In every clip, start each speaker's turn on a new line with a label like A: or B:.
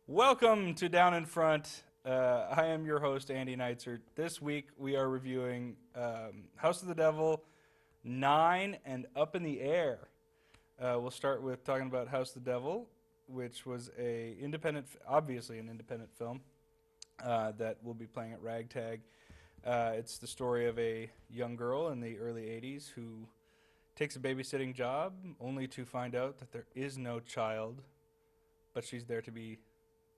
A: Welcome to Down in Front. I am your host, Andy Neitzer. This week we are reviewing House of the Devil 9 and Up in the Air. We'll start with talking about House of the Devil, which was obviously an independent film that will be playing at Ragtag. It's the story of a young girl in the early 80s who takes a babysitting job only to find out that there is no child, but she's there to be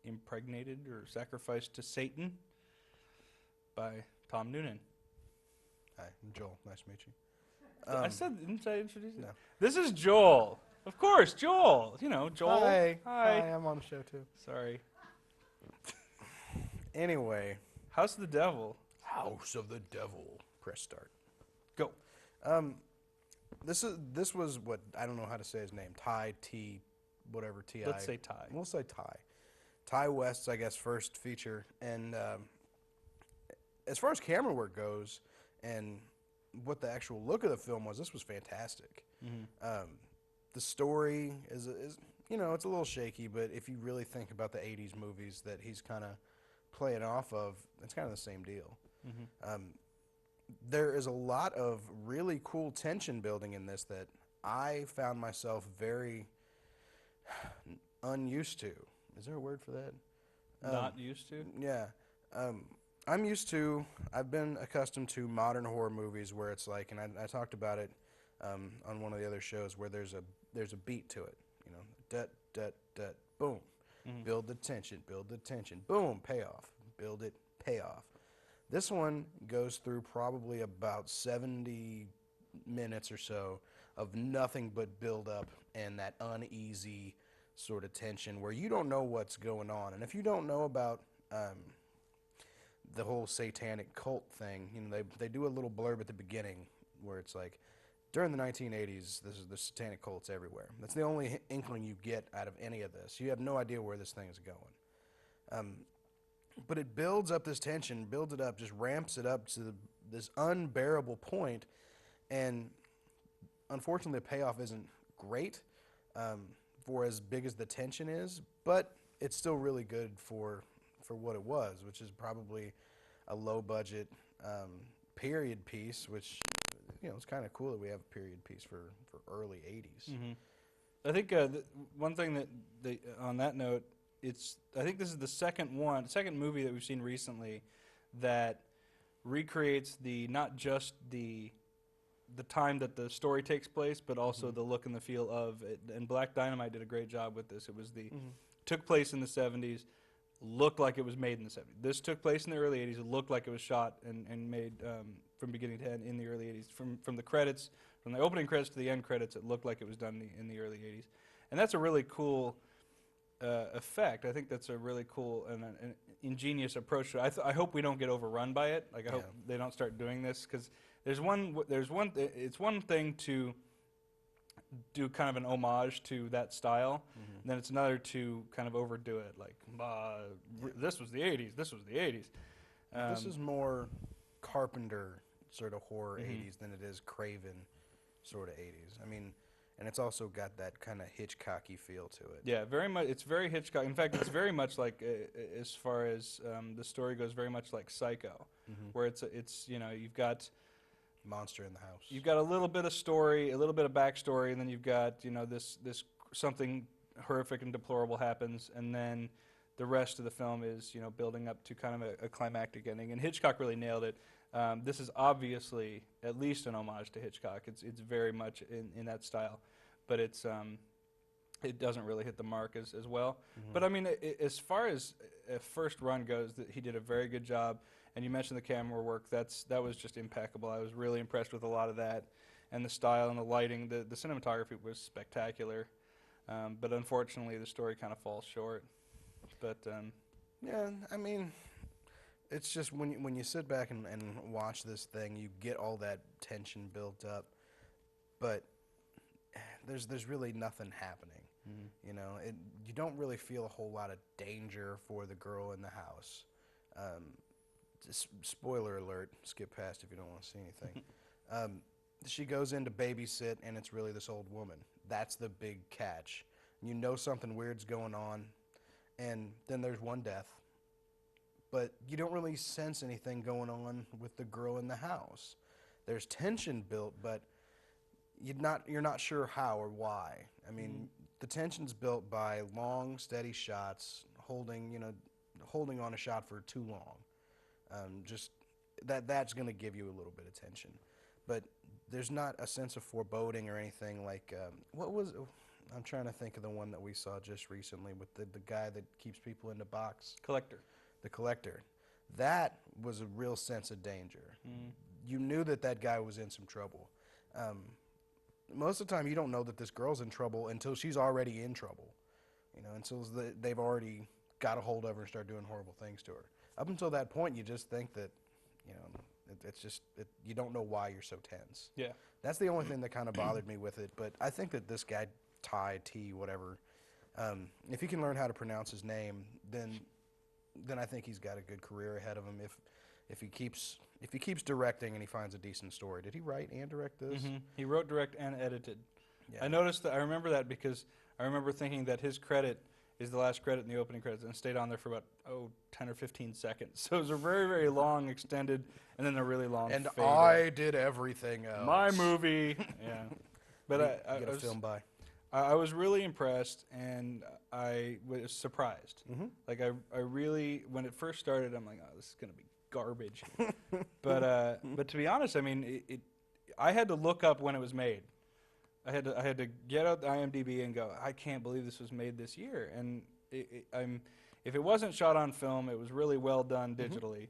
A: impregnated or sacrificed to Satan by Tom Noonan.
B: Hi, I'm Joel. Nice to meet you.
A: Didn't I introduce you?
B: No.
A: This is Joel. Of course, Joel. You know, Joel.
B: Hi.
A: Hi.
B: I'm on the show too.
A: Sorry.
B: Anyway,
A: House of the Devil.
B: House of the Devil. Press start.
A: Go.
B: This was what I don't know how to say his name. Ty T, whatever Ti.
A: Let's say Ty.
B: We'll say Ty. Ty West's, I guess, first feature. And as far as camera work goes, and what the actual look of the film was, this was fantastic.
A: Mm-hmm.
B: The story is it's a little shaky, but if you really think about the '80s movies that he's kind of playing off of, it's kind of the same deal.
A: Mm-hmm.
B: There is a lot of really cool tension building in this that I found myself very unused to. Is there a word for that?
A: Not used to?
B: Yeah. I've been accustomed to modern horror movies where it's like, and I talked about it on one of the other shows, where there's a beat to it. You know, dut, dut, dut, boom.
A: Mm-hmm.
B: Build the tension, boom, payoff. Build it, payoff. This one goes through probably about 70 minutes or so of nothing but build up and that uneasy sort of tension where you don't know what's going on. And if you don't know about the whole satanic cult thing, you know, they do a little blurb at the beginning where it's like, during the 1980s, the satanic cults everywhere. That's the only inkling you get out of any of this. You have no idea where this thing is going. But it builds up this tension, builds it up, just ramps it up to this unbearable point, and unfortunately the payoff isn't great for as big as the tension is, but it's still really good for what it was, which is probably a low-budget period piece, which, you know, it's kind of cool that we have a period piece for early 80s.
A: Mm-hmm. I think one thing that on that note, I think this is the second movie that we've seen recently that recreates not just the time that the story takes place, but also the look and the feel of it. And Black Dynamite did a great job with this. It was took place in the 70s, looked like it was made in the 70s. This took place in the early 80s. It looked like it was shot and made from beginning to end in the early 80s. From the credits, from the opening credits to the end credits, it looked like it was done in the early 80s. And that's a really cool effect. I think that's a really cool and an ingenious approach to it. I hope we don't get overrun by it. Like, I hope they don't start doing this, because it's one thing to do kind of an homage to that style, and then it's another to kind of overdo it. Like, this was the 80s. This was the 80s.
B: This is more Carpenter sort of horror 80s than it is Craven sort of 80s. I mean, and it's also got that kind of Hitchcocky feel to it.
A: Yeah, very much. It's very Hitchcock. In fact, it's very much like, as far as the story goes, very much like Psycho, where it's you know, you've got
B: monster in the house.
A: You've got a little bit of story, a little bit of backstory, and then you've got, you know, this something horrific and deplorable happens, and then the rest of the film is, you know, building up to kind of a climactic ending. And Hitchcock really nailed it. This is obviously at least an homage to Hitchcock. It's very much in that style, but it doesn't really hit the mark as well. But I mean, as far as a first run goes, he did a very good job. And you mentioned the camera work. That was just impeccable. I was really impressed with a lot of that. and the style and the lighting. The cinematography was spectacular, but unfortunately the story kind of falls short. But
B: Yeah, I mean, it's just when you sit back and watch this thing, you get all that tension built up, but there's really nothing happening. You know, you don't really feel a whole lot of danger for the girl in the house. Spoiler alert, skip past if you don't want to see anything. She goes in to babysit, and it's really this old woman. That's the big catch. You know something weird's going on, and then there's one death, but you don't really sense anything going on with the girl in the house. There's tension built, but you're not sure how or why. I mean, the tension's built by long, steady shots, holding on a shot for too long. Just that's going to give you a little bit of tension, but there's not a sense of foreboding or anything like what was. I'm trying to think of the one that we saw just recently with the guy that keeps people in the box.
A: Collector.
B: The Collector. That was a real sense of danger. You knew that guy was in some trouble. Most of the time, you don't know that this girl's in trouble until she's already in trouble. You know, until they've already got a hold of her and start doing horrible things to her. Up until that point, you just think that, you know, it's just you don't know why you're so tense.
A: Yeah.
B: That's the only thing that kind of bothered me with it. But I think that this guy T whatever, if he can learn how to pronounce his name, then I think he's got a good career ahead of him. If he keeps directing and he finds a decent story. Did he write and direct this?
A: He wrote, direct, and edited.
B: Yeah.
A: I noticed that. I remember that because I remember thinking that his credit is the last credit in the opening credits and stayed on there for about 10 or 15 seconds. So it was a very, very long extended and then a really long
B: And
A: fade
B: I did everything else.
A: my movie. Yeah. But
B: You get a film by.
A: I was really impressed and I was surprised. Like I really, when it first started, I'm like, oh, this is going to be garbage. But to be honest, I mean, I had to look up when it was made. I had to get out the IMDb and go, I can't believe this was made this year. And if it wasn't shot on film, it was really well done digitally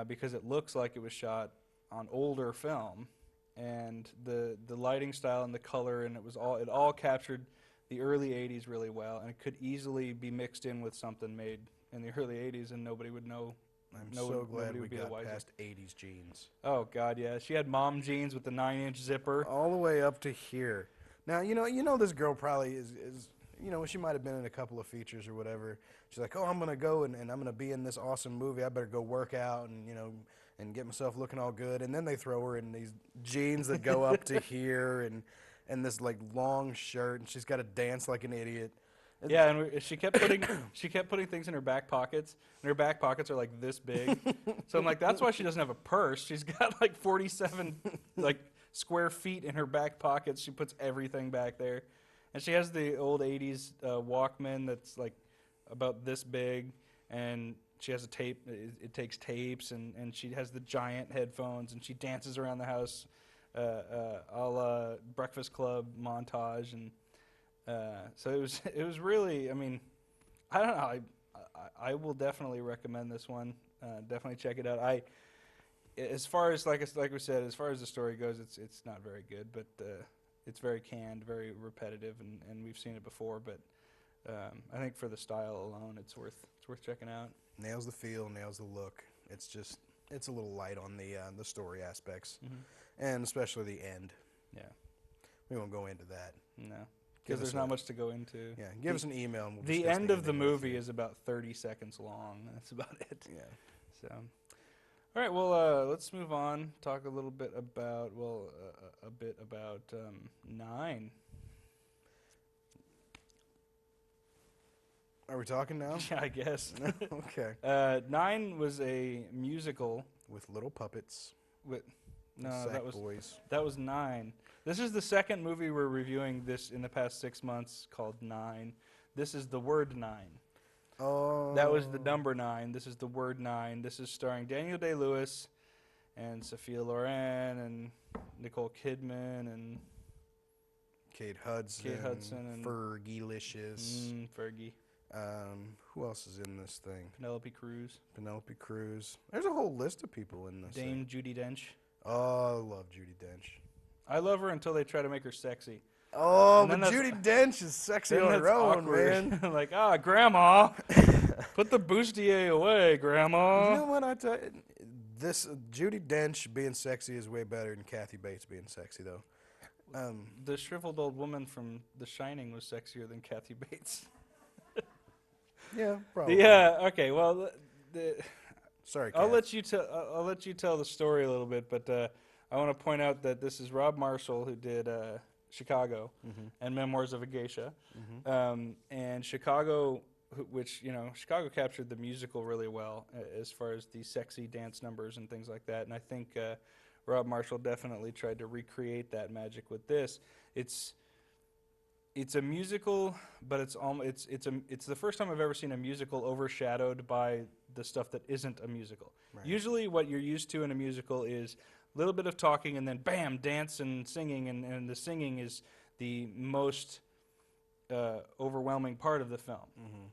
A: because it looks like it was shot on older film. And the lighting style and the color and it all captured the early 80s really well, and it could easily be mixed in with something made in the early 80s and nobody would know.
B: I'm so glad
A: nobody
B: we
A: would be the
B: got
A: wiser.
B: past 80s jeans.
A: Oh God, yeah. She had mom jeans with the 9-inch zipper.
B: All the way up to here. Now, you know this girl probably is she might have been in a couple of features or whatever. She's like, oh, I'm going to go and I'm going to be in this awesome movie. I better go work out and get myself looking all good. And then they throw her in these jeans that go up to here and this like long shirt, and she's got to dance like an idiot.
A: Yeah, and she kept putting things in her back pockets, and her back pockets are like this big. So I'm like, that's why she doesn't have a purse. She's got like 47 like square feet in her back pockets. She puts everything back there, and she has the old 80s Walkman that's like about this big, and she has a tape. It takes tapes, and she has the giant headphones, and she dances around the house, a la Breakfast Club montage, and. So it was really, I mean, I don't know. I will definitely recommend this one. Definitely check it out. As far as like we said, as far as the story goes, it's not very good, but it's very canned, very repetitive, and we've seen it before. But I think for the style alone, it's worth checking out.
B: Nails the feel, nails the look. It's a little light on the story aspects, and especially the end.
A: Yeah.
B: We won't go into that.
A: No. Because there's not much to go into.
B: Yeah, give us an email. And we'll
A: the
B: discuss
A: end of the
B: ending with
A: movie
B: you.
A: is about 30 seconds long. That's about it.
B: Yeah.
A: So, all right. Well, let's move on. Talk a little bit about Nine.
B: Are we talking now?
A: Yeah, I guess.
B: Okay.
A: Nine was a musical
B: With little puppets.
A: with. No,
B: Sack boys.
A: that was Nine. This is the second movie we're reviewing this in the past 6 months called Nine. This is the word Nine.
B: Oh.
A: That was the number 9. This is the word 9. This is starring Daniel Day-Lewis and Sophia Loren and Nicole Kidman and
B: Kate Hudson.
A: and
B: Fergie-licious.
A: Fergie.
B: Who else is in this thing?
A: Penelope Cruz.
B: Penelope Cruz. There's a whole list of people in this
A: Dame
B: thing.
A: Judi Dench.
B: Oh, I love Judi Dench.
A: I love her until they try to make her sexy.
B: Oh,
A: And then
B: but
A: that's-
B: Judi Dench is sexy
A: Then
B: on
A: that's
B: her own,
A: awkward.
B: man.
A: Like, Grandma, put the bustier away, Grandma.
B: You know what I tell you? This Judi Dench being sexy is way better than Kathy Bates being sexy, though.
A: The shriveled old woman from The Shining was sexier than Kathy Bates.
B: Yeah, probably.
A: Yeah. Okay. Well,
B: Sorry,
A: I'll
B: Kath.
A: let you tell. I'll let you tell the story a little bit, but I want to point out that this is Rob Marshall who did Chicago and Memoirs of a Geisha, and Chicago, which Chicago captured the musical really well as far as the sexy dance numbers and things like that. And I think Rob Marshall definitely tried to recreate that magic with this. It's a musical, but it's the first time I've ever seen a musical overshadowed by the stuff that isn't a musical.
B: Right.
A: Usually, what you're used to in a musical is a little bit of talking and then bam, dance and singing, and the singing is the most overwhelming part of the film.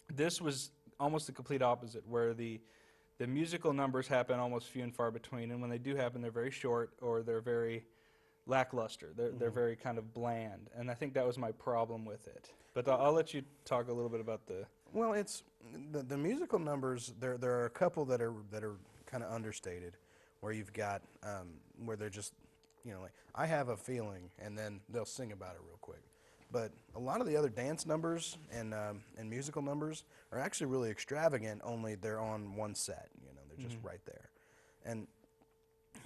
A: This was almost the complete opposite, where the musical numbers happen almost few and far between, and when they do happen, they're very short or they're very lackluster. They're very kind of bland, and I think that was my problem with it. But I'll let you talk a little bit about the.
B: Well, it's the musical numbers. There are a couple that are kind of understated, where you've got where they're just like I have a feeling, and then they'll sing about it real quick. But a lot of the other dance numbers and musical numbers are actually really extravagant. Only they're on one set. They're just right there, and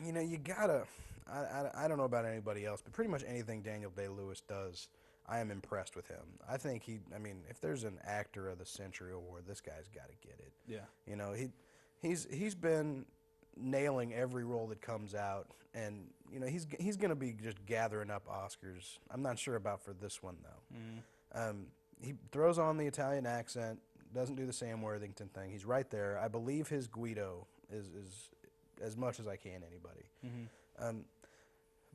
B: you gotta. I don't know about anybody else, but pretty much anything Daniel Day-Lewis does, I am impressed with him. I think if there's an actor of the century award, this guy's got to get it.
A: Yeah.
B: He's been nailing every role that comes out, and he's going to be just gathering up Oscars. I'm not sure about for this one though. He throws on the Italian accent, doesn't do the Sam Worthington thing. He's right there. I believe his Guido is as much as I can anybody.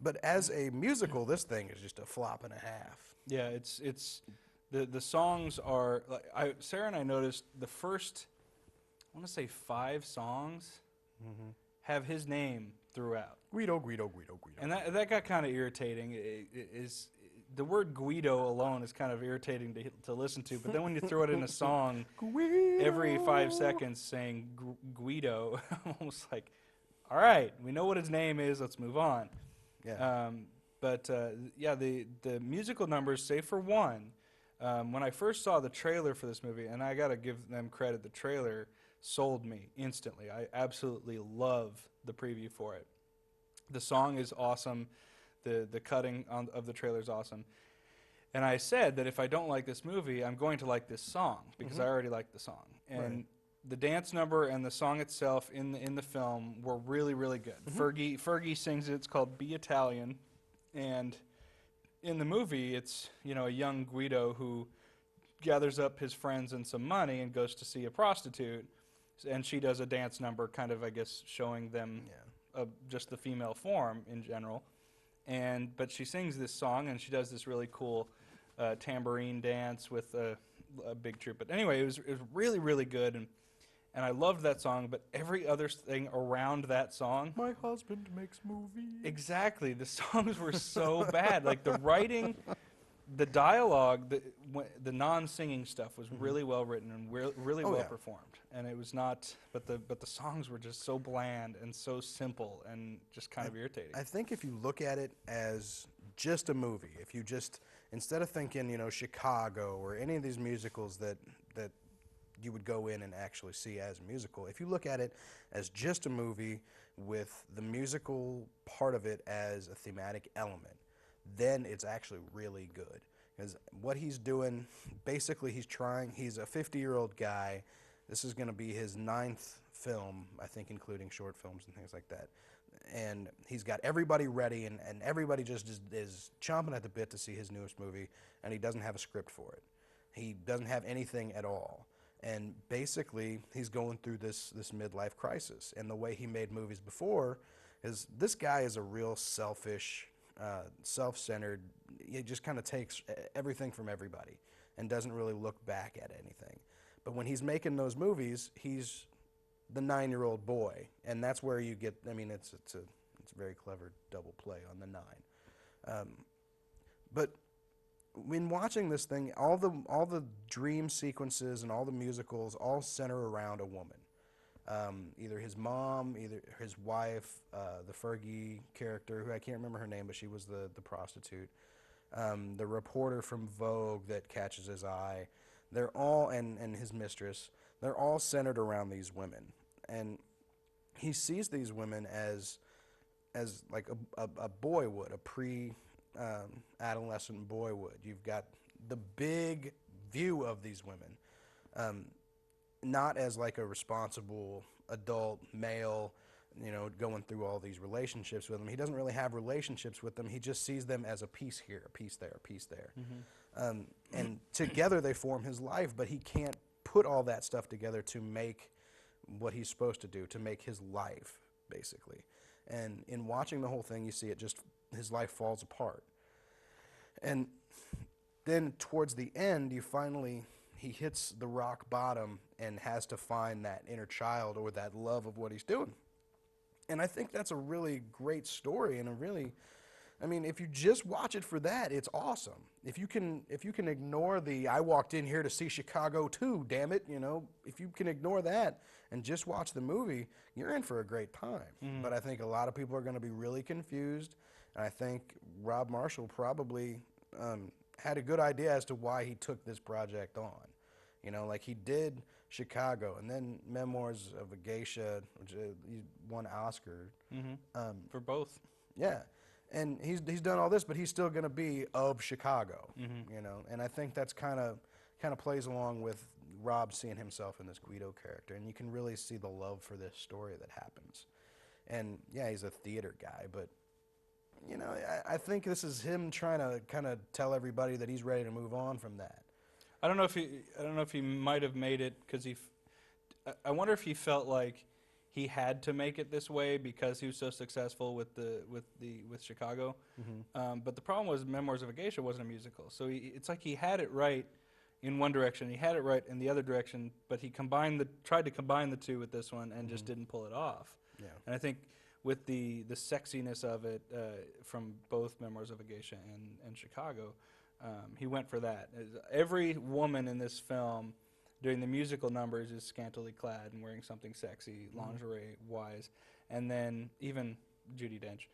B: But as a musical, this thing is just a flop and a half.
A: Yeah, it's the songs are like Sarah and I noticed the first, I want to say 5 songs have his name throughout.
B: Guido.
A: And that got kind of irritating. Is the word Guido alone is kind of irritating to listen to, but then when you throw it in a song every 5 seconds saying Guido, I'm almost like, all right, we know what his name is, let's move on.
B: Yeah.
A: The musical numbers, save for one, when I first saw the trailer for this movie, and I got to give them credit, the trailer sold me instantly. I absolutely love the preview for it. The song is awesome. The cutting of the trailer is awesome. And I said that if I don't like this movie, I'm going to like this song because I already like the song. And
B: Right.
A: the dance number and the song itself in the film were really, really good. Fergie sings it. It's called "Be Italian," and in the movie, it's a young Guido who gathers up his friends and some money and goes to see a prostitute, and she does a dance number, kind of, I guess, showing them just the female form in general. But she sings this song, and she does this really cool tambourine dance with a big troupe. But anyway, it was really, really good, and I loved that song. But every other thing around that song,
B: My husband makes movies.
A: exactly, the songs were so bad. Like the writing, the dialogue, the non-singing stuff was really well written and really
B: Oh,
A: well
B: yeah.
A: performed. And it was not, but the songs were just so bland and so simple and just kind of irritating.
B: I think if you look at it as just a movie, if you just, instead of thinking, Chicago or any of these musicals that you would go in and actually see as a musical, if you look at it as just a movie with the musical part of it as a thematic element, then it's actually really good. Because what he's doing, basically he's a 50-year-old guy. This is going to be his 9th film, I think, including short films and things like that. And he's got everybody ready, and everybody just is chomping at the bit to see his newest movie, and he doesn't have a script for it. He doesn't have anything at all. And basically, he's going through this midlife crisis. And the way he made movies before is this guy is a real selfish, self-centered, he just kind of takes everything from everybody and doesn't really look back at anything. But when he's making those movies, he's the 9-year-old boy, and that's where you get. I mean, it's a very clever double play on the 9. But when watching this thing, all the dream sequences and all the musicals all center around a woman. Either his mom, either his wife, the Fergie character, who I can't remember her name, but she was the prostitute. The reporter from Vogue that catches his eye. They're all, and his mistress, they're all centered around these women. And he sees these women as like a boy would, a adolescent boy would. You've got the big view of these women, not as like a responsible adult male, going through all these relationships with them. He doesn't really have relationships with them. He just sees them as a piece here, a piece there, a piece there. And together they form his life, but he can't put all that stuff together to make what he's supposed to do, to make his life, basically. And in watching the whole thing, you see it just, his life falls apart. And then towards the end, he hits the rock bottom and has to find that inner child or that love of what he's doing. And I think that's a really great story, and if you just watch it for that, it's awesome. If you can ignore I walked in here to see Chicago too, damn it, if you can ignore that and just watch the movie, you're in for a great time. But I think a lot of people are going to be really confused, and I think Rob Marshall probably had a good idea as to why he took this project on. Like he did Chicago, and then Memoirs of a Geisha, which he won an Oscar.
A: For both.
B: Yeah. And he's done all this, but he's still going to be of Chicago, And I think that's kind of plays along with Rob seeing himself in this Guido character, and you can really see the love for this story that happens. And yeah, he's a theater guy, but I think this is him trying to kind of tell everybody that he's ready to move on from that.
A: I don't know if he might have made it because I wonder if he felt like he had to make it this way because he was so successful with Chicago. But the problem was Memoirs of a Geisha wasn't a musical, so it's like he had it right in one direction, he had it right in the other direction, but he tried to combine the two with this one and just didn't pull it off.
B: Yeah.
A: And I think with the sexiness of it from both Memoirs of a Geisha and Chicago, he went for that. Every woman in this film during the musical numbers is scantily clad and wearing something sexy, lingerie-wise, and then even Judi Dench.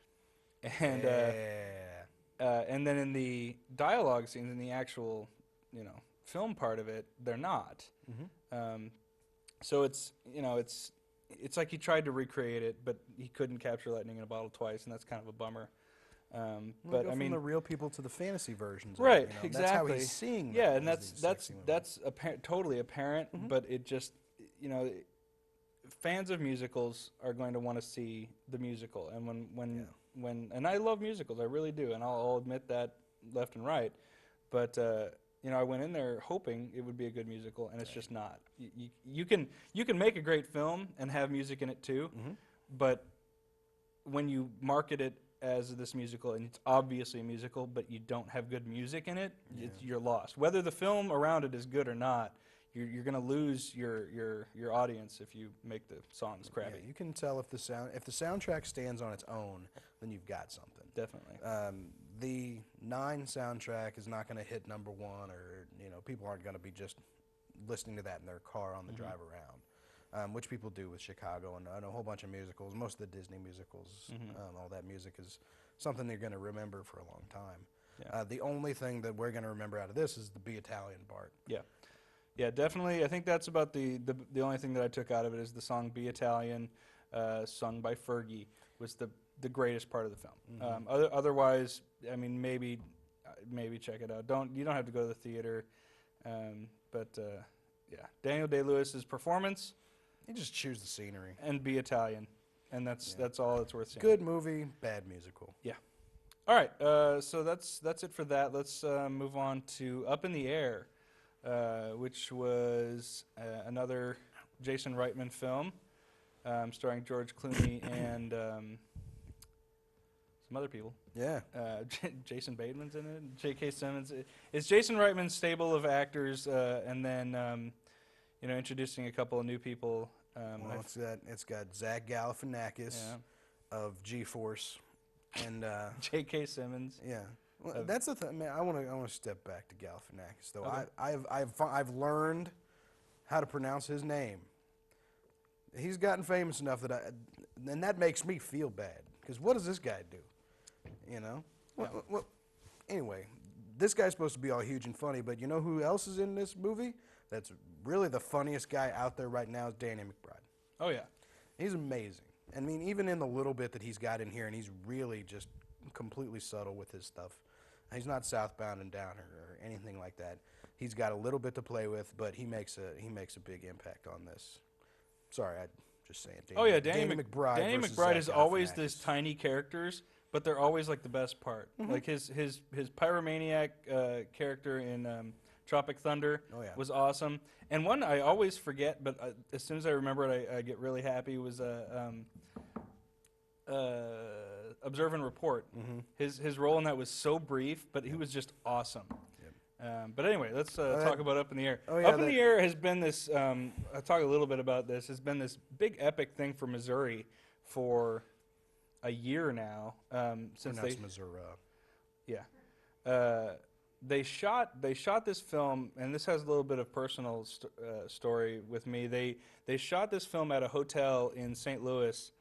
A: And then in the dialogue scenes, in the actual, film part of it, they're not. So it's like he tried to recreate it, but he couldn't capture lightning in a bottle twice, and that's kind of a bummer. But
B: from the real people to the fantasy versions,
A: right?
B: Of it,
A: Exactly.
B: That's how he's seeing them.
A: Yeah, and that's totally apparent. But it just, fans of musicals are going to want to see the musical, and when and I love musicals, I really do, and I'll admit that left and right. But I went in there hoping it would be a good musical, and it's just not. You can make a great film and have music in it too, but when you market it as this musical, and it's obviously a musical, but you don't have good music in it, you're lost. Whether the film around it is good or not, you're going to lose your audience if you make the songs crappy.
B: Yeah, you can tell if the soundtrack stands on its own, then you've got something.
A: Definitely.
B: The 9 soundtrack is not going to hit number 1, or people aren't going to be just listening to that in their car on the drive around. Which people do with Chicago and a whole bunch of musicals. Most of the Disney musicals, all that music is something they're going to remember for a long time.
A: Yeah.
B: The only thing that we're going to remember out of this is the Be Italian part.
A: Yeah, definitely. I think that's about the only thing that I took out of it is the song Be Italian, sung by Fergie, was the greatest part of the film. Otherwise, maybe check it out. You don't have to go to the theater, but Daniel Day-Lewis's performance.
B: You just choose the scenery.
A: And Be Italian. And that's all that's worth seeing.
B: Good movie, bad musical.
A: Yeah. All right, so that's it for that. Let's move on to Up in the Air, which was another Jason Reitman film starring George Clooney and some other people.
B: Yeah.
A: Jason Bateman's in it, J.K. Simmons. It's Jason Reitman's stable of actors, and then introducing a couple of new people.
B: It's got Zach Galifianakis of G-Force, And
A: J.K. Simmons.
B: yeah, well, that's the thing, man. I want to step back to Galifianakis though.
A: Okay.
B: I've learned how to pronounce his name. He's gotten famous enough and that makes me feel bad because what does this guy do? You know. Well, anyway, this guy's supposed to be all huge and funny, but you know who else is in this movie? That's really the funniest guy out there right now is Danny McBride.
A: Oh yeah.
B: He's amazing. I mean, even in the little bit that he's got in here, and he's really just completely subtle with his stuff. He's not Southbound and Down or anything like that. He's got a little bit to play with, but he makes a big impact on this. Sorry, I just saying. Danny McBride.
A: Danny
B: versus
A: McBride
B: Zach
A: is always
B: Galifianakis.
A: this tiny characters, but they're always like the best part. Like his pyromaniac character in Tropic Thunder
B: Oh, yeah.
A: was awesome. And one I always forget, but as soon as I remember it, I get really happy. Was Observe and Report. His role in that was so brief, but he was just awesome. But anyway, let's talk about Up in the Air.
B: Oh, yeah,
A: Up in the Air has been this. I'll talk a little bit about this. Has been this big epic thing for Missouri for a year now. Since
B: Pronounced Missouri.
A: yeah, they shot this film, and this has a little bit of personal story with me. They shot this film at a hotel in St. Louis,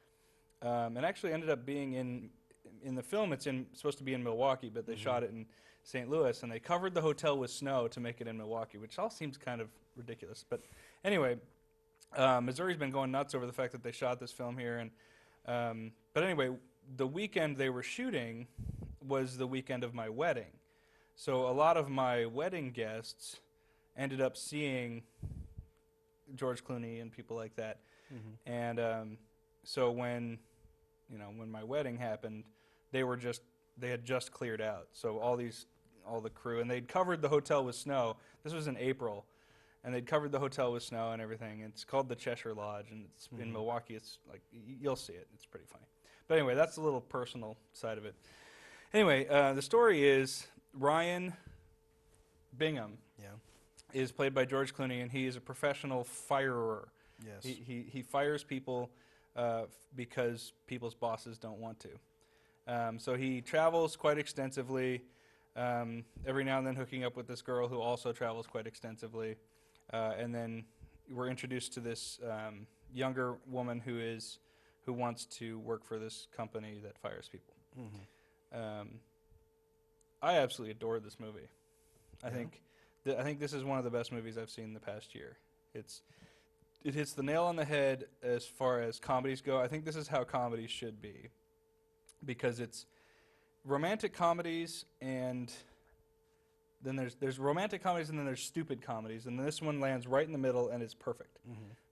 A: and actually ended up being in the film. It's supposed to be in Milwaukee, but they shot it in St. Louis, and they covered the hotel with snow to make it in Milwaukee, which all seems kind of ridiculous. But anyway, Missouri's been going nuts over the fact that they shot this film here, and but anyway, the weekend they were shooting was the weekend of my wedding. So a lot of my wedding guests ended up seeing George Clooney and people like that. And so when my wedding happened, they had just cleared out. So all the crew, and they'd covered the hotel with snow. This was in April, and they'd covered the hotel with snow and everything. It's called the Cheshire Lodge, and it's in Milwaukee. It's like you'll see it. It's pretty funny. But anyway, that's the little personal side of it. Anyway, the story is Ryan Bingham
B: Yeah.
A: is played by George Clooney, and he is a professional firer.
B: Yes.
A: He fires people because people's bosses don't want to. So he travels quite extensively, every now and then hooking up with this girl who also travels quite extensively. And then we're introduced to this younger woman who wants to work for this company that fires people. I absolutely adored this movie. I think this is one of the best movies I've seen in the past year. It hits the nail on the head as far as comedies go. I think this is how comedies should be, because it's romantic comedies, and then there's romantic comedies, and then there's stupid comedies, and this one lands right in the middle, and it's perfect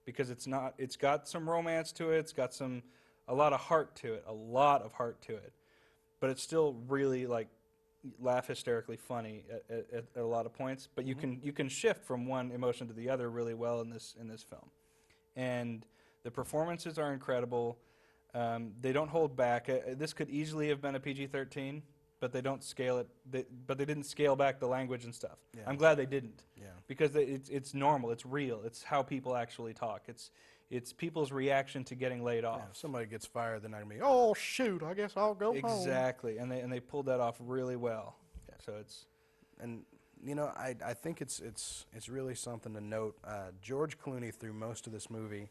A: because it's got some romance to it, it's got a lot of heart to it, but it's still really like laugh hysterically funny at a lot of points. But you can shift from one emotion to the other really well in this film, and the performances are incredible. They don't hold back. This could easily have been a PG-13, but they don't scale it. But they didn't scale back the language and stuff.
B: Yeah.
A: I'm glad they didn't.
B: Yeah.
A: Because it's normal. It's real. It's how people actually talk. It's people's reaction to getting laid off.
B: Yeah, if somebody gets fired, they're not gonna be, oh shoot, I guess I'll go home.
A: Exactly, and they pulled that off really well. Yeah. So it's
B: And I think it's really something to note. George Clooney through most of this movie,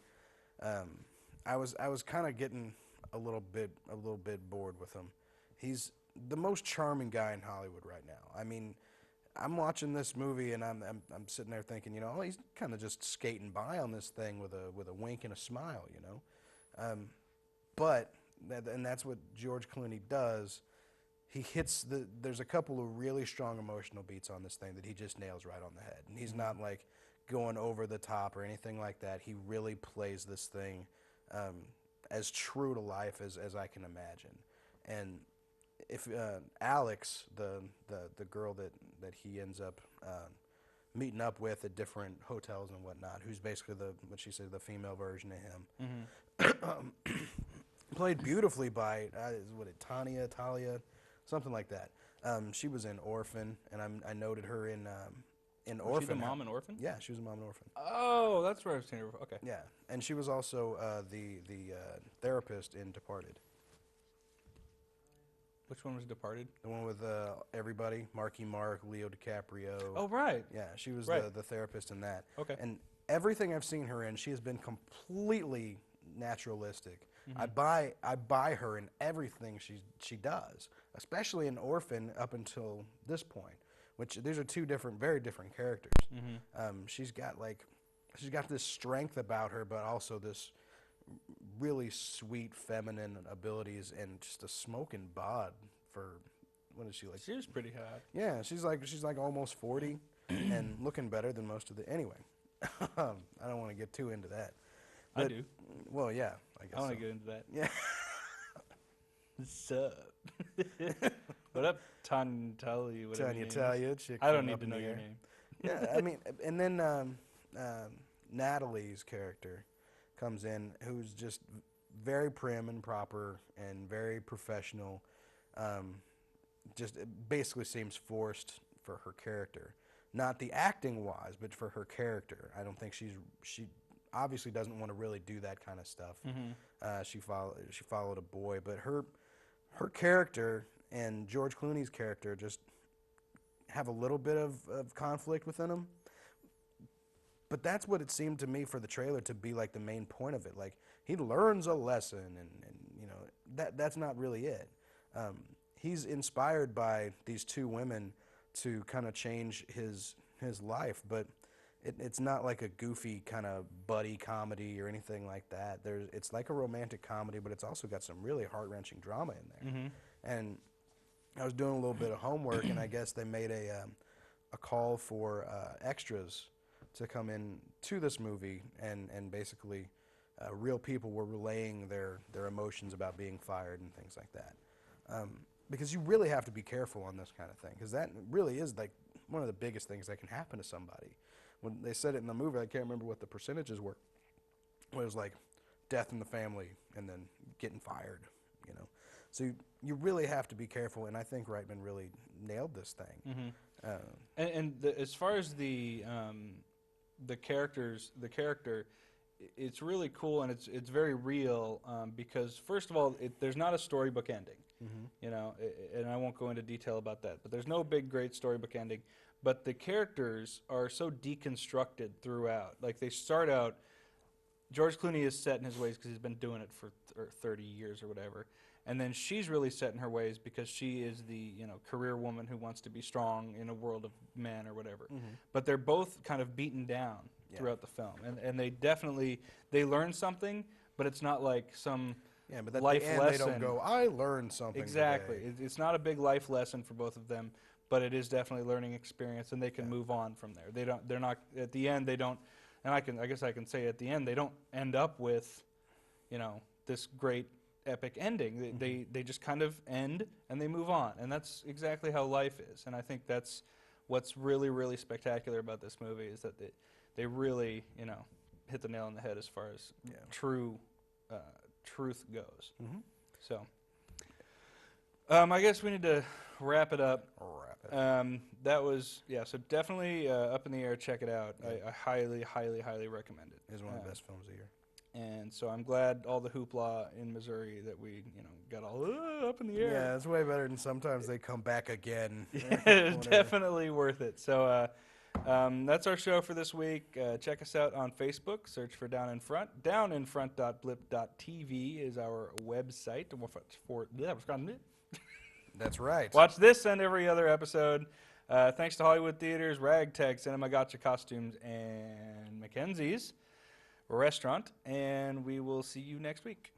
B: I was kind of getting a little bit bored with him. He's the most charming guy in Hollywood right now. I mean, I'm watching this movie and I'm sitting there thinking, he's kind of just skating by on this thing with a wink and a smile, but that's what George Clooney does. He hits there's a couple of really strong emotional beats on this thing that he just nails right on the head, and he's not like going over the top or anything like that. He really plays this thing as true to life as I can imagine. And if Alex, the girl that he ends up meeting up with at different hotels and whatnot, who's basically the female version of him, played beautifully by Talia, something like that. She was in Orphan, and I noted her in Orphan.
A: Was she the mom in Orphan?
B: Yeah, she was a mom in Orphan.
A: Oh, that's where I've seen her before. Okay.
B: Yeah, and she was also the therapist in Departed.
A: Which one was Departed?
B: The one with everybody, Marky Mark, Leo DiCaprio.
A: Oh, right.
B: Yeah, she was
A: Right.
B: the therapist in that.
A: Okay.
B: And everything I've seen her in, she has been completely naturalistic.
A: Mm-hmm.
B: I buy her in everything she does, especially in Orphan up until this point. Which these are two very different characters.
A: Mm-hmm.
B: She's got this strength about her, but also this really sweet feminine abilities and just a smoking bod for what is she like?
A: She was pretty hot.
B: Yeah, she's like almost 40 and looking better than most of the anyway. I don't want to get too into that.
A: I
B: But-
A: do.
B: Well, yeah, I guess.
A: I want
B: so.
A: to get into that.
B: Yeah.
A: What's up? What up, Tanya? Whatever
B: Tanya
A: your name is.
B: Talia, chick
A: I don't
B: from
A: need
B: Up
A: to
B: in
A: know
B: the
A: your
B: Air.
A: name.
B: Yeah, I mean, and then Natalie's character comes in, who's just very prim and proper and very professional. Just it basically seems forced for her character, not the acting wise, but for her character. I don't think she obviously doesn't want to really do that kind of stuff.
A: Mm-hmm.
B: She followed a boy, but her character and George Clooney's character just have a little bit of conflict within them. But that's what it seemed to me for the trailer to be like the main point of it. Like he learns a lesson, and you know that's not really it. He's inspired by these two women to kind of change his life, but it's not like a goofy kind of buddy comedy or anything like that. It's like a romantic comedy, but it's also got some really heart-wrenching drama in there.
A: Mm-hmm.
B: And I was doing a little bit of homework, and I guess they made a call for extras to come in to this movie, and basically real people were relaying their emotions about being fired and things like that. Because you really have to be careful on this kind of thing, because that really is like one of the biggest things that can happen to somebody. When they said it in the movie, I can't remember what the percentages were. It was like death in the family and then getting fired, you know. So you really have to be careful, and I think Reitman really nailed this thing.
A: Mm-hmm. As far as the character, it's really cool, and it's very real because first of all, there's not a storybook ending.
B: Mm-hmm.
A: You know, and I won't go into detail about that, but there's no big, great storybook ending. But the characters are so deconstructed throughout. Like, they start out, George Clooney is set in his ways because he's been doing it for 30 years or whatever. And then she's really set in her ways because she is the, you know, career woman who wants to be strong in a world of men or whatever.
B: Mm-hmm.
A: But they're both kind of beaten down throughout the film. And they definitely, they learn something, but it's not like some...
B: Yeah, but at
A: life
B: the end,
A: lesson.
B: they don't go, I learned something
A: Exactly.
B: today.
A: It's not a big life lesson for both of them, but it is definitely learning experience, and they can move on from there. They're not, at the end, they don't, and I guess I can say at the end, they don't end up with, you know, this great epic ending. They just kind of end, and they move on, and that's exactly how life is. And I think that's what's really, really spectacular about this movie is that they really, you know, hit the nail on the head as far as truth goes.
B: Mm-hmm.
A: So, I guess we need to wrap it up. That was, so definitely Up in the Air, check it out.
B: Yeah.
A: I highly, highly, highly recommend it.
B: It's one of the best films of the year.
A: And so I'm glad all the hoopla in Missouri that we, you know, got all up in the air.
B: Yeah, it's way better than sometimes they come back again.
A: It's definitely worth it. So that's our show for this week. Check us out on Facebook. Search for Down in Front. Downinfront.blip.tv is our website.
B: That's right.
A: Watch this and every other episode. Thanks to Hollywood Theaters, Ragtag Cinema, Gotcha Costumes, and Mackenzie's Restaurant. And we will see you next week.